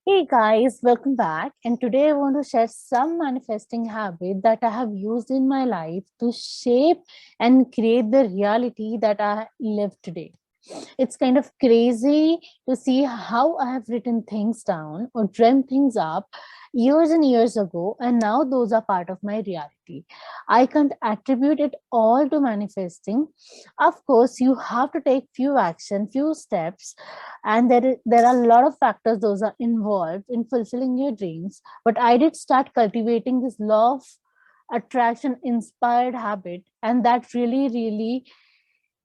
Hey guys, welcome back. And today I want to share some manifesting habit that I have used in my life to shape and create the reality that I live today. It's kind of crazy to see how I have written things down or dreamt things up years and years ago, and now those are part of my reality. I can't attribute it all to manifesting. Of course, you have to take few action, few steps, and there are a lot of factors those are involved in fulfilling your dreams. But I did start cultivating this law of attraction inspired habit, and that really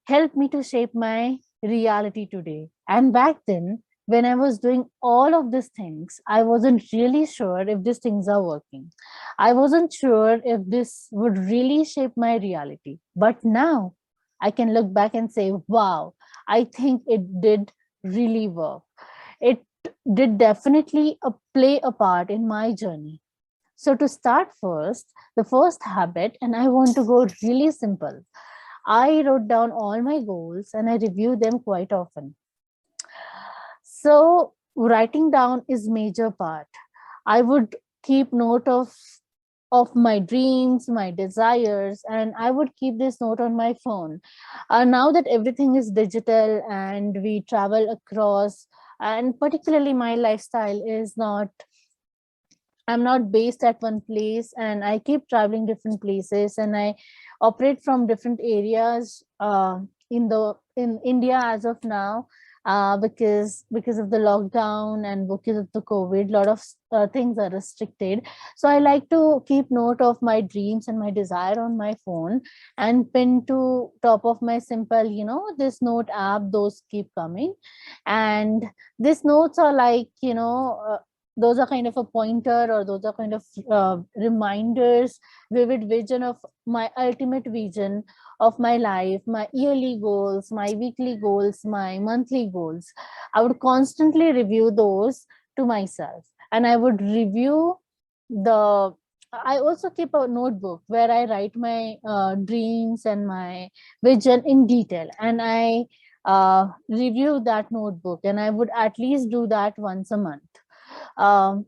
helped me to shape my reality today. And back then, when I was doing all of these things, I wasn't really sure if these things are working. I wasn't sure if this would really shape my reality. But now I can look back and say, wow, I think it did really work. It did definitely play a part in my journey. So, to start first, the first habit, and I want to go really simple. I wrote down all my goals and I review them quite often. So writing down is major part. I would keep note of my dreams, my desires, and I would keep this note on my phone. Now that everything is digital and we travel across, and particularly my lifestyle is not, I'm not based at one place, and I keep traveling different places, and I operate from different areas in India as of now, because of the lockdown and because of the COVID, lot of things are restricted. So I like to keep note of my dreams and my desire on my phone and pin to top of my simple, this note app. Those keep coming, and these notes are like, those are kind of a pointer, or those are kind of reminders, vivid vision of my ultimate vision of my life, my yearly goals, my weekly goals, my monthly goals. I would constantly review those to myself, and I would review the I also keep a notebook where I write my dreams and my vision in detail, and I review that notebook, and I would at least do that once a month. um,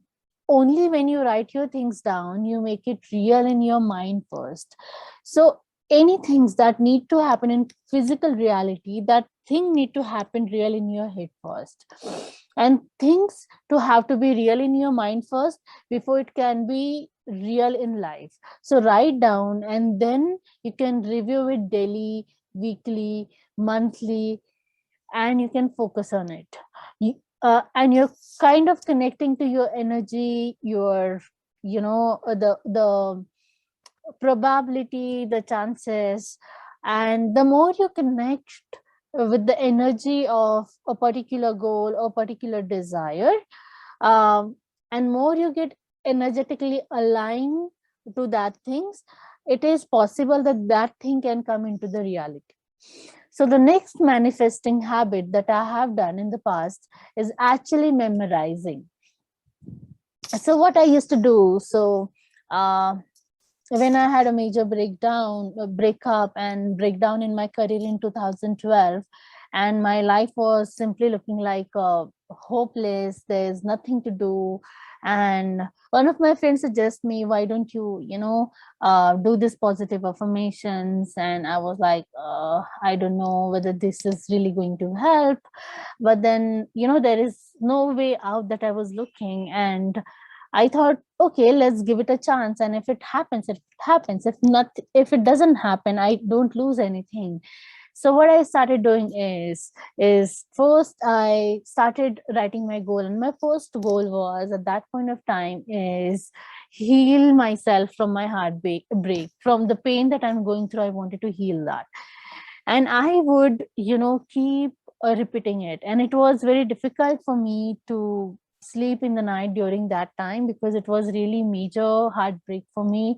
Only when you write your things down, you make it real in your mind first. So any things that need to happen in physical reality, that thing need to happen real in your head first, and things to have to be real in your mind first before it can be real in life. So write down, and then you can review it daily, weekly, monthly, and you can focus on it. And you're kind of connecting to your energy, your, the probability, the chances. And the more you connect with the energy of a particular goal or particular desire, um, and more you get energetically aligned to that things, it is possible that that thing can come into the reality. So the next manifesting habit that I have done in the past is actually memorizing. So what I used to do, so uh, when I had a major breakdown, breakup and breakdown in my career in 2012, and my life was simply looking like hopeless, there's nothing to do. And one of my friends suggested me, why don't you, do this positive affirmations? And I was like, I don't know whether this is really going to help. But then, there is no way out that I was looking. And I thought, okay, let's give it a chance. And if it happens, it happens. If not, if it doesn't happen, I don't lose anything. So what I started doing is first I started writing my goal. And my first goal was, at that point of time, is heal myself from my break, from the pain that I'm going through. I wanted to heal that. And I would, keep repeating it. And it was very difficult for me to sleep in the night during that time, because it was really major heartbreak for me.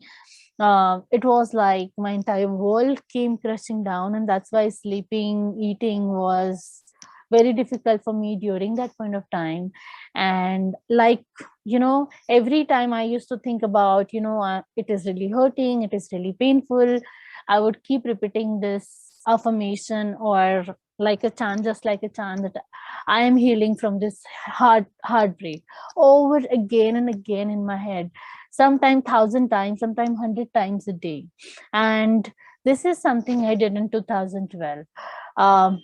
It was like my entire world came crashing down, and that's why sleeping, eating was very difficult for me during that point of time. And like, every time I used to think about, it is really hurting, it is really painful, I would keep repeating this affirmation, or like a chant, just like a chant, that I am healing from this heartbreak, over again and again in my head, sometimes 1,000 times, sometimes 100 times a day. And this is something I did in 2012. um,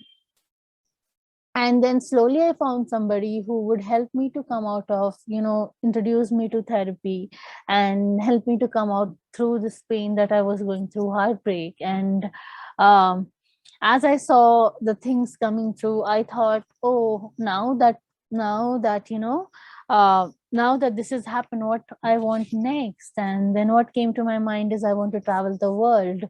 and then slowly I found somebody who would help me to come out of, introduce me to therapy and help me to come out through this pain that I was going through, heartbreak. And um, as I saw the things coming through, I thought, oh, now that now that this has happened, what I want next? And then what came to my mind is, I want to travel the world.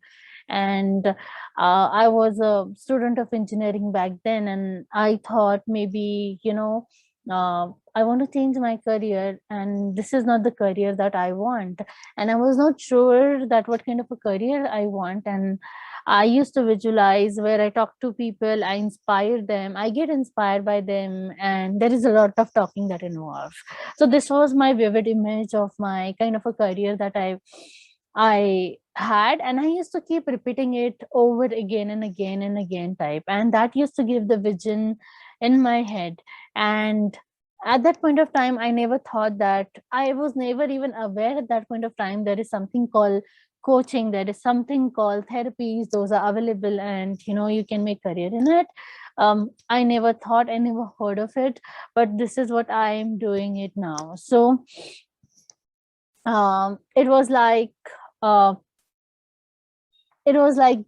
And I was a student of engineering back then, and I thought, maybe, I want to change my career, and this is not the career that I want. And I was not sure that what kind of a career I want. And I used to visualize where I talk to people, I inspire them, I get inspired by them, and there is a lot of talking that involves. So this was my vivid image of my kind of a career that I had, and I used to keep repeating it over again and again and again type. And that used to give the vision in my head. And at that point of time, I never thought that, I was never even aware at that point of time, there is something called coaching, there is something called therapies, those are available, and you can make career in it. I never thought, I never heard of it, but this is what I am doing it now. So it was like, uh, it was like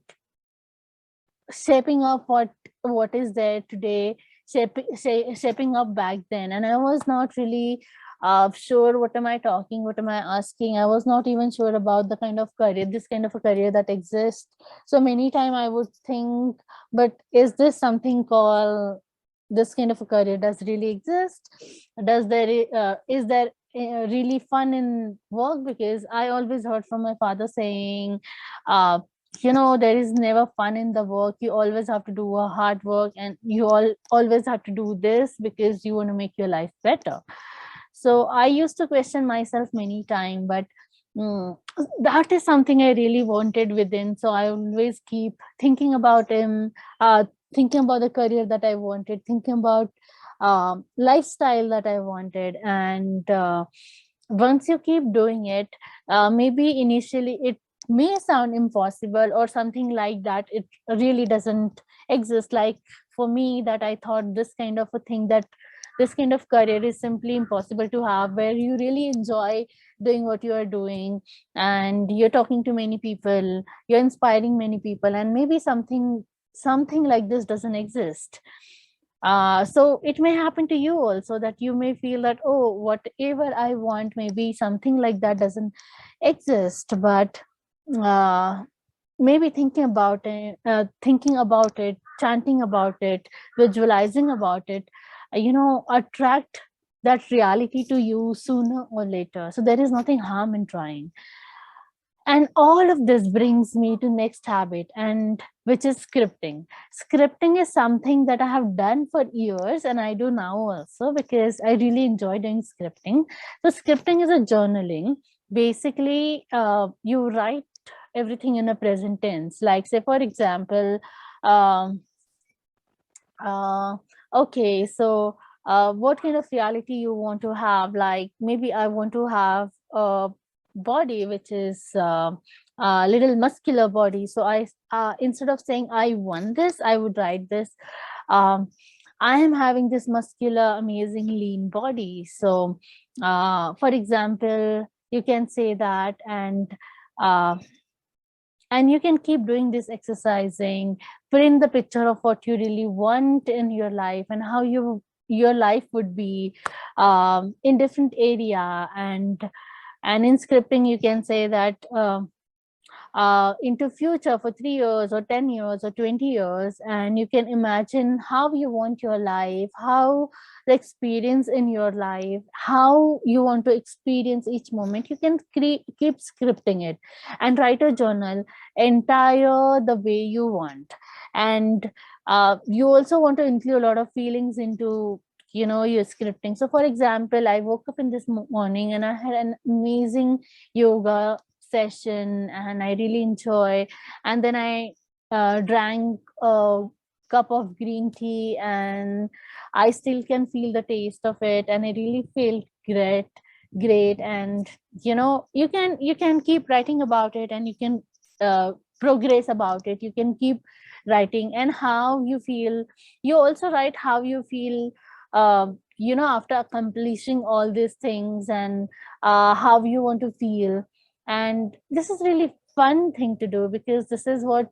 shaping up what is there today, shaping up back then. And I was not really sure, what am I talking, what am I asking. I was not even sure about the kind of career, this kind of a career that exists. So many time I would think, but is this something called, this kind of a career does really exist? Does there is there really fun in work? Because I always heard from my father saying, uh, there is never fun in the work, you always have to do a hard work, and you always have to do this because you want to make your life better. So I used to question myself many times, but that is something I really wanted within. So I always keep thinking about him, thinking about the career that I wanted, thinking about lifestyle that I wanted. And once you keep doing it, maybe initially it may sound impossible or something like that, it really doesn't exist. Like for me, that I thought this kind of a thing, that this kind of career is simply impossible to have, where you really enjoy doing what you are doing, and you're talking to many people, you're inspiring many people, and maybe something like this doesn't exist. So it may happen to you also, that you may feel that, oh, whatever I want, maybe something like that doesn't exist. But uh, maybe thinking about it, chanting about it, visualizing about it, attract that reality to you sooner or later. So there is nothing harm in trying. And all of this brings me to next habit, and which is scripting. Scripting is something that I have done for years, and I do now also, because I really enjoy doing scripting. So scripting is a journaling. Basically, you write everything in a present tense. Like, say for example, um, uh, okay, so what kind of reality you want to have? Like, maybe I want to have a body which is a little muscular body. So I instead of saying I want this, I would write this. um, I am having this muscular, amazing, lean body. So for example, you can say that. Uh, and you can keep doing this exercising, print the picture of what you really want in your life, and how your life would be in different area. And in scripting, you can say that, into future for 3 years or 10 years or 20 years, and you can imagine how you want your life, how the experience in your life, how you want to experience each moment. You can keep scripting it and write a journal entire the way you want. And you also want to include a lot of feelings into your scripting. So for example, I woke up in this morning and I had an amazing yoga session, and I really enjoy. And then I drank cup of green tea, and I still can feel the taste of it, and I really feel great. And you can keep writing about it, and you can progress about it. You can keep writing, and how you feel. You also write how you feel, after accomplishing all these things, and how you want to feel. And this is really fun thing to do, because this is what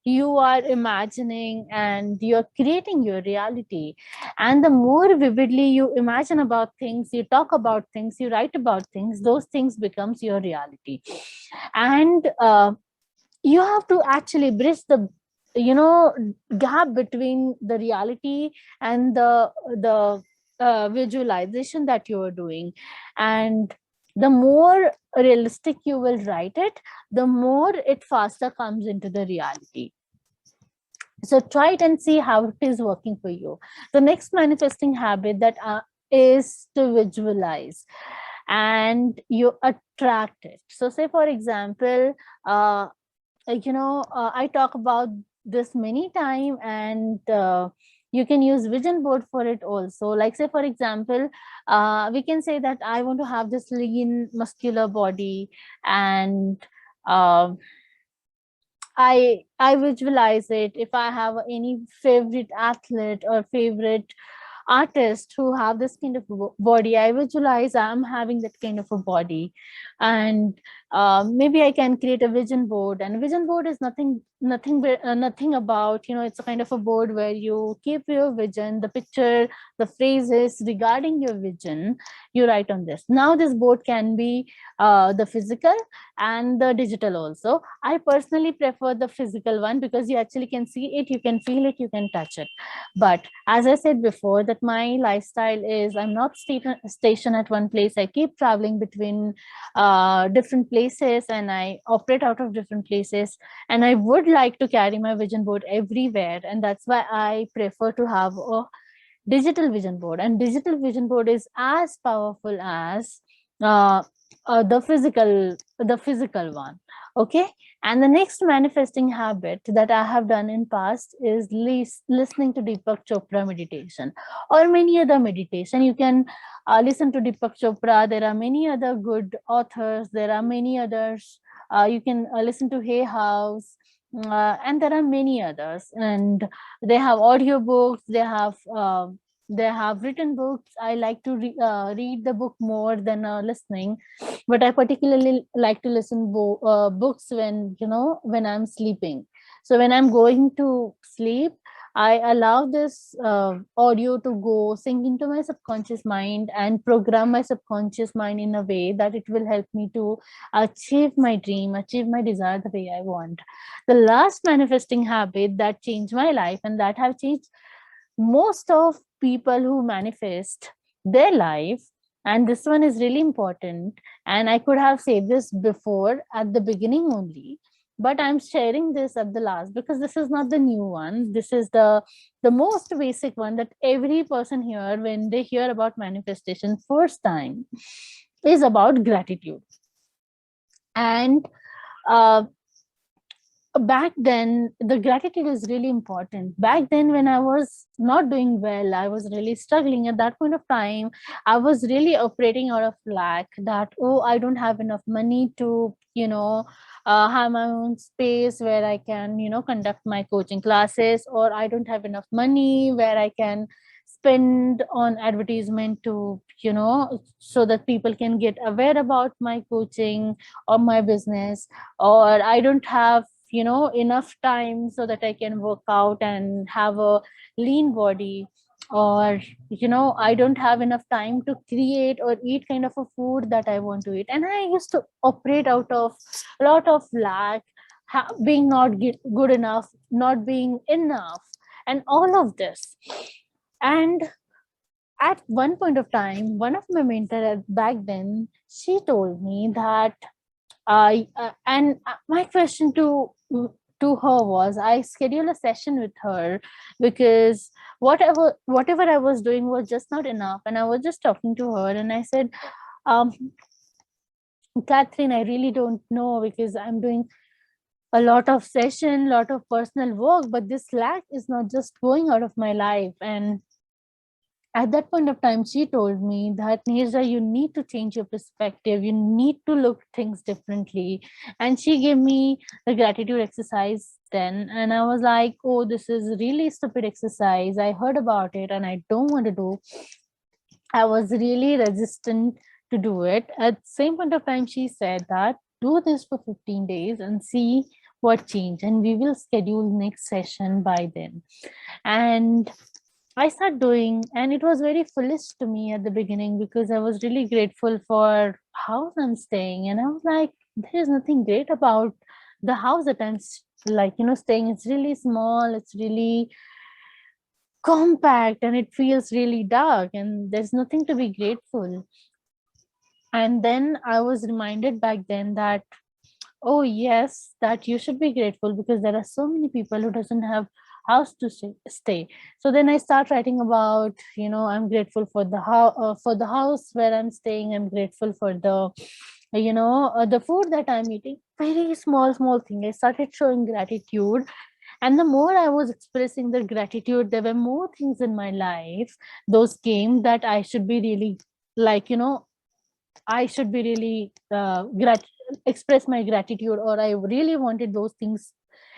you are imagining, and you're creating your reality. And the more vividly you imagine about things, you talk about things, you write about things, those things becomes your reality. And you have to actually bridge the you know gap between the reality and the visualization that you are doing. And the more realistic you will write it, the more it faster comes into the reality. So try it and see how it is working for you. The next manifesting habit that is to visualize, and you attract it. So say for example, I talk about this many time, and you can use vision board for it also. Like say for example, we can say that I want to have this lean muscular body, and uh, I visualize it. If I have any favorite athlete or favorite artist who have this kind of body, I visualize I'm having that kind of a body. And maybe I can create a vision board. And vision board is nothing about, it's a kind of a board where you keep your vision, the picture, the phrases regarding your vision, you write on this. Now this board can be the physical and the digital also. I personally prefer the physical one, because you actually can see it, you can feel it, you can touch it. But as I said before, that my lifestyle is I'm not stationed at one place. I keep traveling between different places, and I operate out of different places. And I would like to carry my vision board everywhere. And that's why I prefer to have a digital vision board. And digital vision board is as powerful as uh, the physical one. Okay. And the next manifesting habit that I have done in past is listening to Deepak Chopra meditation, or many other meditation. You can listen to Deepak Chopra. There are many other good authors. There are many others. You can listen to Hay House, and there are many others. And they have audiobooks. They have written books. I like to read the book more than listening, but I particularly like to listen books when I'm sleeping. So when I'm going to sleep, I allow this audio to go sink into my subconscious mind and program my subconscious mind in a way that it will help me to achieve my dream, achieve my desire the way I want. The last manifesting habit that changed my life, and that have changed most of people who manifest their life, and this one is really important, and I could have said this before at the beginning only, but I'm sharing this at the last, because this is not the new one. This is the most basic one that every person here, when they hear about manifestation first time, is about gratitude. And uh, back then, the gratitude is really important. Back then, when I was not doing well, I was really struggling. At that point of time, I was really operating out of lack, that, oh, I don't have enough money to have my own space where I can conduct my coaching classes, or I don't have enough money where I can spend on advertisement to so that people can get aware about my coaching or my business. Or I don't have enough time so that I can work out and have a lean body. Or I don't have enough time to create or eat kind of a food that I want to eat. And I used to operate out of a lot of lack, being not good enough, not being enough, and all of this. And at one point of time, one of my mentor back then, she told me that my question to her was, I scheduled a session with her, because whatever I was doing was just not enough, and I was just talking to her, and I said, um, Catherine, I really don't know, because I'm doing a lot of session, lot of personal work, but this Slack is not just going out of my life. And at that point of time, she told me that, Nirja, you need to change your perspective. You need to look things differently. And she gave me the gratitude exercise then. And I was like, oh, this is really stupid exercise. I heard about it and I don't want to do. I was really resistant to do it. At the same point of time, she said that do this for 15 days and see what change. And we will schedule next session by then. And I started doing, and it was very foolish to me at the beginning because I was really grateful for house I'm staying, and I was like, there is nothing great about the house that I'm staying. It's really small, it's really compact, and it feels really dark, and there's nothing to be grateful. And then I was reminded back then that, oh yes, that you should be grateful because there are so many people who doesn't have house to stay. So then I start writing about, I'm grateful for the house where I'm staying. I'm grateful for the food that I'm eating. Very small thing. I started showing gratitude, and the more I was expressing the gratitude, there were more things in my life. Those came that I should be really, like, I should be really express my gratitude, or I really wanted those things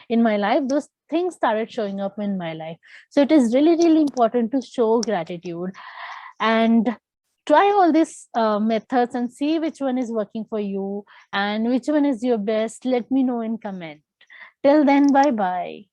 in my life. Those things started showing up in my life. So it is really, really important to show gratitude and try all these methods and see which one is working for you and which one is your best. Let me know in comment. Till then, bye bye.